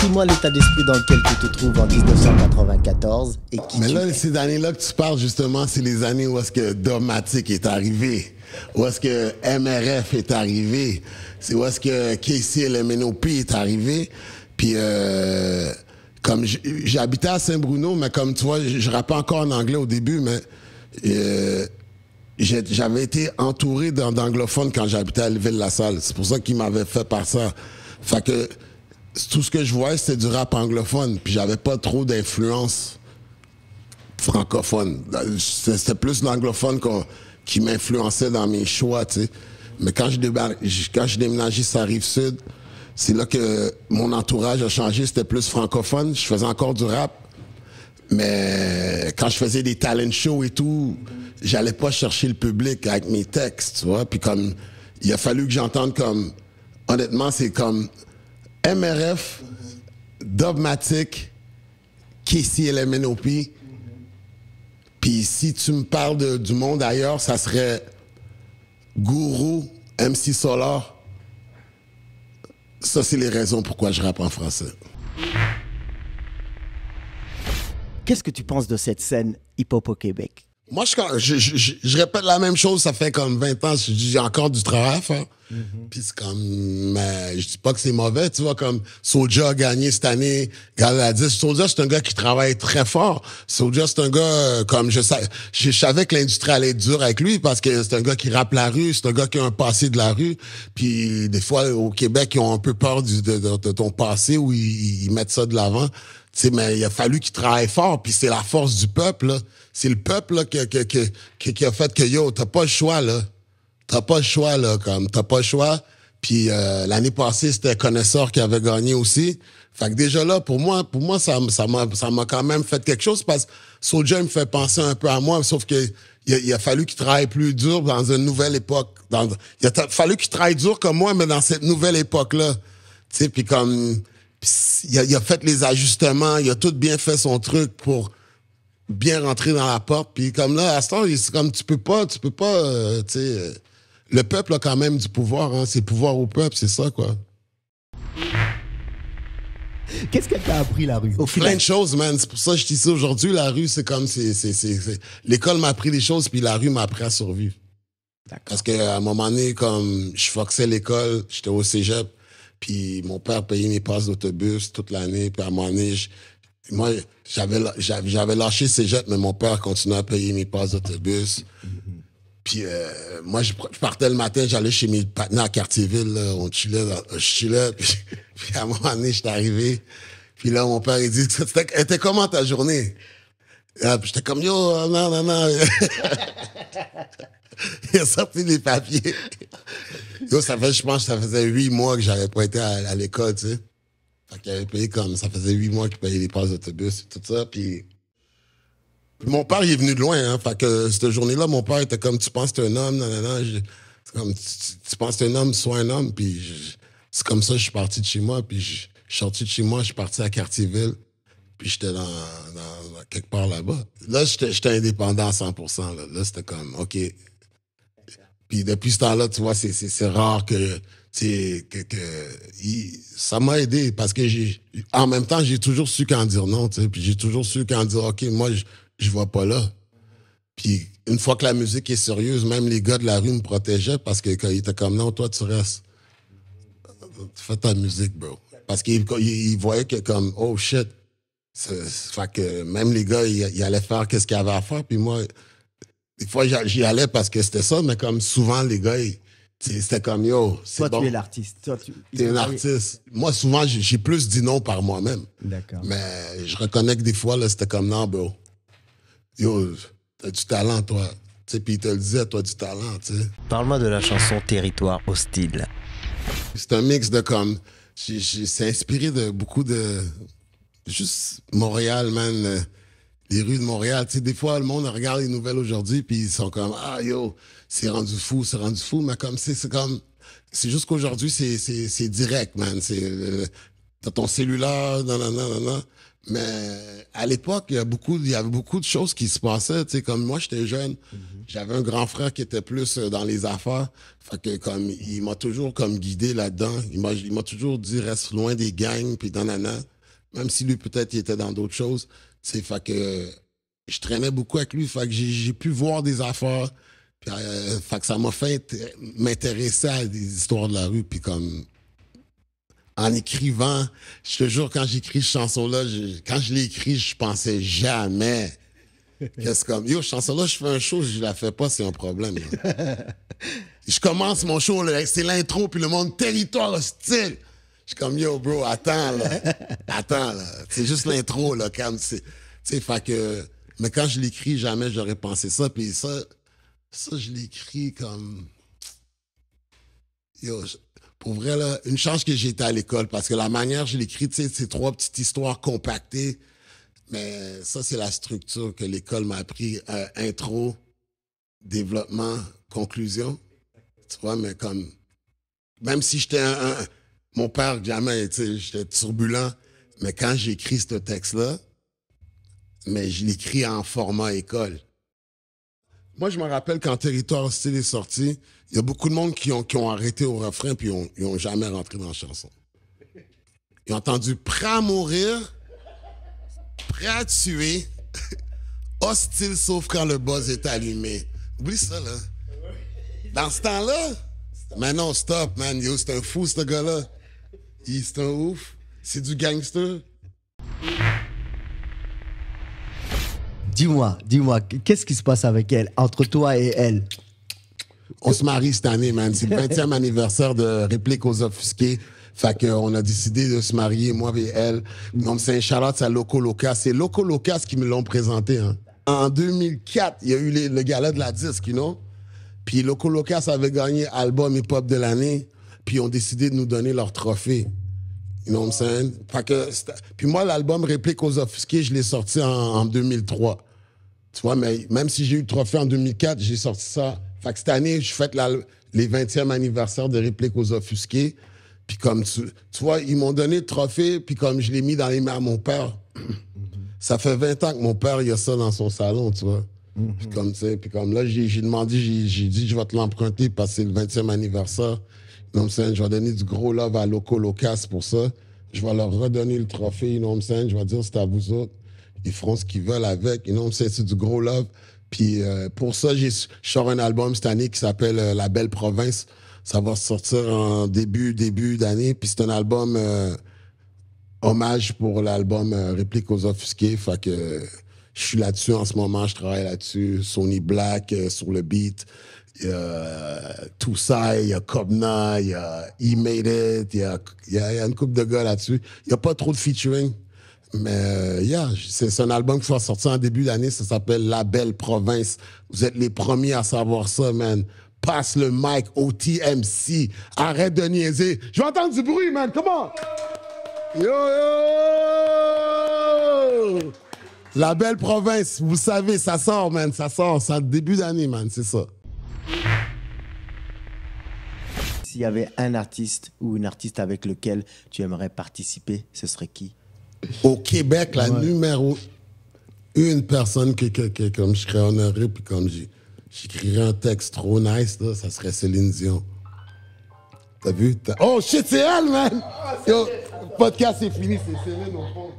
Décris-moi l'état d'esprit dans lequel tu te trouves en 1994 et qui Mais tu là, es. ces années-là que tu parles, justement, c'est les années où est-ce que Dogmatic est arrivé, où est-ce que MRF est arrivé, c'est où est-ce que KCLMNOP est arrivé. Puis, comme j'habitais à Saint-Bruno, mais comme tu vois, je rappais encore en anglais au début, mais j'avais été entouré d'anglophones quand j'habitais à Ville-la-Salle. C'est pour ça qu'ils m'avaient fait par ça. Fait que tout ce que je voyais, c'était du rap anglophone. Puis j'avais pas trop d'influence francophone. C'était plus l'anglophone qui m'influençait dans mes choix, tu sais. Mais quand je déménageais sur la Rive-Sud, c'est là que mon entourage a changé. C'était plus francophone. Je faisais encore du rap. Mais quand je faisais des talent shows et tout, j'allais pas chercher le public avec mes textes, tu vois. Puis comme, il a fallu que j'entende comme, honnêtement, c'est comme MRF, Dogmatic, KCLMNOP. Puis si tu me parles du monde ailleurs, ça serait Guru, MC Solar. Ça, c'est les raisons pourquoi je rappe en français. Qu'est-ce que tu penses de cette scène hip-hop au Québec? Moi, je répète la même chose, ça fait comme 20 ans, j'ai encore du travail à faire. Puis c'est comme, mais je dis pas que c'est mauvais, tu vois, comme Soulja a gagné cette année, Galadis. Soulja, c'est un gars qui travaille très fort. Soulja, c'est un gars, comme je savais que l'industrie allait être dure avec lui parce que c'est un gars qui rappe la rue, c'est un gars qui a un passé de la rue. Puis des fois, au Québec, ils ont un peu peur de ton passé ou ils mettent ça de l'avant. Tu sais, mais il a fallu qu'il travaille fort, puis c'est la force du peuple, là. C'est le peuple, là, qui a fait que, yo, t'as pas le choix, là. T'as pas le choix, là, comme, t'as pas le choix. Puis l'année passée, c'était Connaisseur qui avait gagné aussi. Fait que déjà là, pour moi, ça m'a quand même fait quelque chose parce que Soulja me fait penser un peu à moi, sauf que il a fallu qu'il travaille plus dur dans une nouvelle époque. Il a fallu qu'il travaille dur comme moi, mais dans cette nouvelle époque-là. Tu sais, puis comme... Il a fait les ajustements, il a tout bien fait son truc pour bien rentrer dans la porte. Puis comme là, à ce temps, c'est comme tu peux pas, tu sais... le peuple a quand même du pouvoir, hein. C'est pouvoir au peuple, c'est ça, quoi. Qu'est-ce qu'elle t'a appris, la rue? Au Plein final, de choses, man. C'est pour ça que je dis ça aujourd'hui. La rue, c'est comme... L'école m'a appris des choses, puis la rue m'a appris à survivre. D'accord. Parce qu'à un moment donné, comme je foxais l'école, j'étais au cégep, puis mon père payait mes passes d'autobus toute l'année, puis à un moment donné, moi, j'avais lâché cégep, mais mon père continuait à payer mes passes d'autobus. Puis moi, je partais le matin, j'allais chez mes partenaires à Cartierville, là, on chillait, puis à un moment donné, j'étais arrivé, puis là, mon père, il dit, était comment ta journée? Puis j'étais comme, yo, non. Il a sorti les papiers. Yo, je pense que ça faisait 8 mois que j'avais pas été à l'école, tu sais. Fait qu'il avait payé comme, ça faisait 8 mois qu'il payait les passes d'autobus et tout ça, puis mon père, il est venu de loin, hein. Fait que cette journée-là, mon père était comme, tu penses que t'es un homme, nanana. C'est comme, tu penses que t'es un homme, sois un homme, puis c'est comme ça que je suis parti de chez moi, puis je suis sorti de chez moi, je suis parti à Cartierville, puis j'étais dans quelque part là-bas. Là, j'étais indépendant à 100%, là. Là, c'était comme, OK. Puis depuis ce temps-là, tu vois, c'est rare que ça m'a aidé parce que en même temps, j'ai toujours su quand dire non, tu sais, puis j'ai toujours su quand dire, OK, moi, je vais pas là. Puis une fois que la musique est sérieuse, même les gars de la rue me protégeaient parce que quand ils étaient comme, non, toi, tu restes. Fais ta musique, bro. Parce qu'ils voyaient que comme, oh shit. Fait que même les gars, ils allaient faire qu'est-ce qu'ils avaient à faire, puis moi, des fois, j'y allais parce que c'était ça, mais comme souvent, les gars, c'était comme, yo, c'est toi, bon. tu es l'artiste. T'es un artiste. Moi, souvent, j'ai plus dit non par moi-même. D'accord. Mais je reconnais que des fois, là, c'était comme, non, bro. Yo, t'as du talent, toi. Tu sais, puis il te le disait, toi, du talent, tu sais. Parle-moi de la chanson Territoire hostile. C'est un mix de comme... C'est inspiré de beaucoup de... Juste Montréal, man. Les rues de Montréal. Tu sais, des fois, le monde regarde les nouvelles aujourd'hui, puis ils sont comme, ah, yo, c'est rendu fou. Mais comme, c'est comme... C'est juste qu'aujourd'hui, c'est direct, man. T'as ton cellulaire, non. Mais à l'époque, il y avait beaucoup de choses qui se passaient. Tu sais, comme moi, j'étais jeune. J'avais un grand frère qui était plus dans les affaires. Fait que comme il m'a toujours comme guidé là-dedans. Il m'a toujours dit reste loin des gangs puis nanana. Même si lui, peut-être, il était dans d'autres choses. Tu sais, fait que je traînais beaucoup avec lui. Fait que j'ai pu voir des affaires. Puis, fait que ça m'a fait m'intéresser à des histoires de la rue. Puis comme, en écrivant, je te jure, quand j'écris cette chanson-là, quand je l'ai écrit, je pensais jamais. Qu'est-ce comme, yo, cette chanson-là, je fais un show, je la fais pas, c'est un problème. Je commence mon show, là, c'est l'intro, puis le monde territoire hostile. Je suis comme, yo, bro, attends, là. Attends, là. C'est juste l'intro, là, quand tu sais, fait que... Mais quand je l'écris, jamais j'aurais pensé ça. Puis ça, je l'écris comme... Yo, pour vrai, là, une chance que j'étais à l'école, parce que la manière que je l'écris, tu sais, c'est 3 petites histoires compactées. Mais ça, c'est la structure que l'école m'a appris. Intro, développement, conclusion. Tu vois, mais comme... Même si j'étais mon père, jamais, tu sais, j'étais turbulent. Mais quand j'écris ce texte-là, mais je l'écris en format école. Moi, je me rappelle quand Territoire Hostile est sorti, il y a beaucoup de monde qui ont arrêté au refrain puis ils ont jamais rentré dans la chanson. Ils ont entendu prêt à mourir, prêt à tuer, hostile sauf quand le buzz est allumé. Oublie ça, là. Dans ce temps-là, mais non, stop, man. Yo, c'est un fou, ce gars-là. C'est un ouf. C'est du gangster. Dis-moi, qu'est-ce qui se passe avec elle, entre toi et elle? On se marie cette année, man. C'est le 20e anniversaire de Réplique aux Offusqués. Fait qu'on a décidé de se marier, moi et elle. Donc, c'est un shout-out à Loco Locas. C'est Loco Locas qui me l'ont présenté, hein. En 2004, il y a eu le gala de la disque, you know? Puis Loco Locas avait gagné album hip-hop de l'année. Puis ils ont décidé de nous donner leur trophée. You know what I'm saying? Fait que, puis moi, l'album Réplique aux Offusqués, je l'ai sorti en 2003. Tu vois, mais même si j'ai eu le trophée en 2004, j'ai sorti ça. Fait que cette année, je fête les 20e anniversaire de Réplique aux Offusqués. Puis comme, tu vois, ils m'ont donné le trophée, puis comme je l'ai mis dans les mains à mon père. Ça fait 20 ans que mon père, il a ça dans son salon, tu vois. Puis comme, tu sais, puis comme là, j'ai demandé, j'ai dit, je vais te l'emprunter parce que c'est le 20e anniversaire. You know what I'm saying? Je vais donner du gros love à Loco Locas pour ça. Je vais leur redonner le trophée, you know what I'm saying? Je vais dire, c'est à vous autres. Ils feront ce qu'ils veulent avec, you know what I'm saying? C'est du gros love. Puis pour ça, je sors un album cette année qui s'appelle La Belle Province. Ça va sortir en début d'année. Puis c'est un album hommage pour l'album Réplique aux Offusqués. Fait que je suis là-dessus en ce moment, je travaille là-dessus. Sony Black sur le beat. Il y a Toussaint, il y a Kobna, il y a E-Made It, il y a une couple de gars là-dessus. Il n'y a pas trop de featuring. Mais c'est un album qui va sortir en début d'année. Ça s'appelle La Belle Province. Vous êtes les premiers à savoir ça, man. Passe le mic au TMC. Arrête de niaiser. Je vais entendre du bruit, man. Come on. Yo, yo! La Belle Province, vous savez, ça sort, man. Ça sort. C'est en début d'année, man. C'est ça. S'il y avait un artiste ou une artiste avec lequel tu aimerais participer, ce serait qui? Au Québec, la numéro 1 personne que comme je serais honoré, puis comme j'écrirais un texte trop nice, là, ça serait Céline Dion. T'as vu? Oh shit, c'est elle, man! Yo, le podcast est fini, c'est Céline au fond.